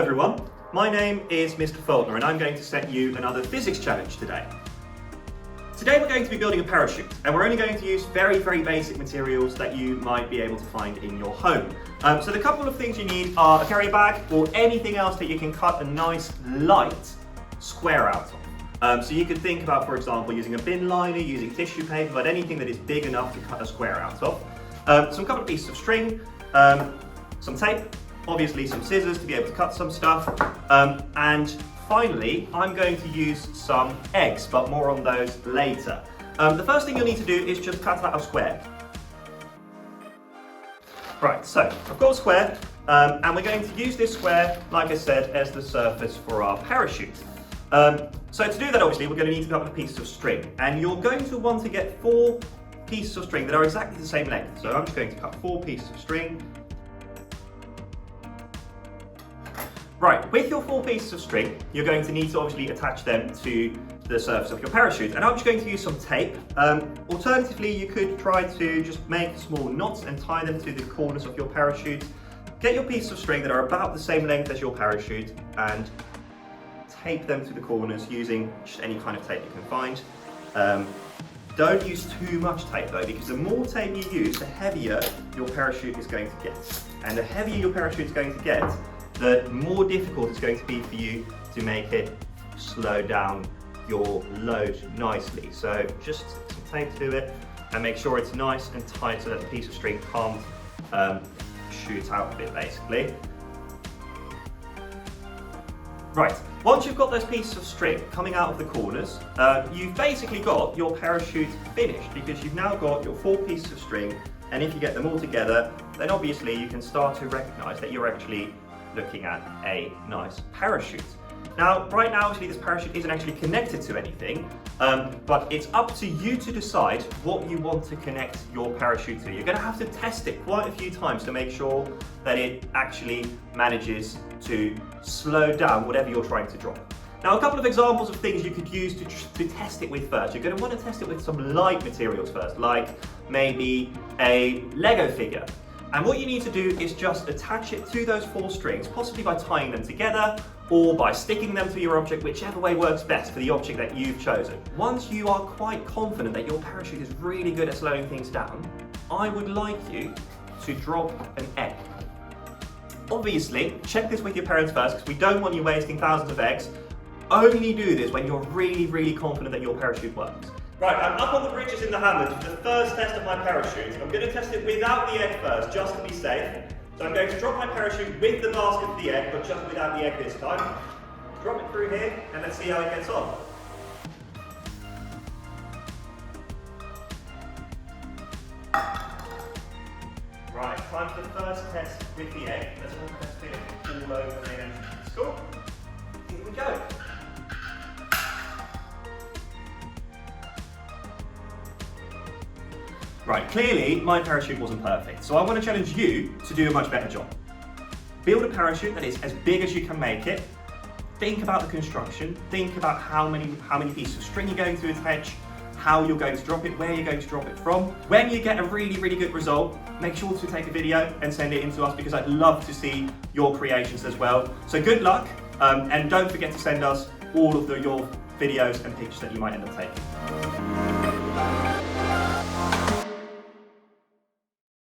everyone, my name is Mr. Faulkner and I'm going to set you another physics challenge today. Today we're going to be building a parachute and we're only going to use very basic materials that you might be able to find in your home. So the couple of things you need are a carry bag or anything else that you can cut a nice light square out of. So you could think about, for example, using a bin liner, using tissue paper, but anything that is big enough to cut a square out of. Some couple of pieces of string, some tape, obviously some scissors to be able to cut some stuff, and finally I'm going to use some eggs, but more on those later. The first thing you'll need to do is just cut out a square. Right, so I've got a square, and we're going to use this square, like I said, as the surface for our parachute. So to do that, obviously, we're going to need a couple of pieces of string, and you're going to want to get 4 pieces of string that are exactly the same length. So I'm just going to cut 4 pieces of string. Right, with your 4 pieces of string, you're going to need to obviously attach them to the surface of your parachute. And I'm just going to use some tape. Alternatively, you could try to just make small knots and tie them to the corners of your parachute. Get your pieces of string that are about the same length as your parachute and tape them to the corners using just any kind of tape you can find. Don't use too much tape though, because the more tape you use, the heavier your parachute is going to get. And the heavier your parachute is going to get, the more difficult it's going to be for you to make it slow down your load nicely. So just some tape to it and make sure it's nice and tight so that the piece of string can't shoot out a bit basically. Right, once you've got those pieces of string coming out of the corners, you've basically got your parachute finished because you've now got your 4 pieces of string, and if you get them all together, then obviously you can start to recognize that you're actually looking at a nice parachute. Now, right now, obviously, this parachute isn't actually connected to anything, but it's up to you to decide what you want to connect your parachute to. You're going to have to test it quite a few times to make sure that it actually manages to slow down whatever you're trying to drop. Now, a couple of examples of things you could use to test it with first. You're going to want to test it with some light materials first, like maybe a Lego figure. And what you need to do is just attach it to those 4 strings, possibly by tying them together or by sticking them to your object, whichever way works best for the object that you've chosen. Once you are quite confident that your parachute is really good at slowing things down, I would like you to drop an egg. Obviously, check this with your parents first, because we don't want you wasting thousands of eggs. Only do this when you're really confident that your parachute works. Right, I'm up on the bridges in the Hampton for the first test of my parachute. I'm going to test it without the egg first, just to be safe. So I'm going to drop my parachute with the basket of the egg, but just without the egg this time. Drop it through here, and let's see how it gets on. Right, time for the first test with the egg. Let's all test it all over the main entrance of the school. Here we go. Right, clearly my parachute wasn't perfect, so I want to challenge you to do a much better job. Build a parachute that is as big as you can make it. Think about the construction, think about how many pieces of string you're going to attach, how you're going to drop it, where you're going to drop it from. When you get a really good result, make sure to take a video and send it in to us, because I'd love to see your creations as well. So good luck, and don't forget to send us all of your videos and pictures that you might end up taking.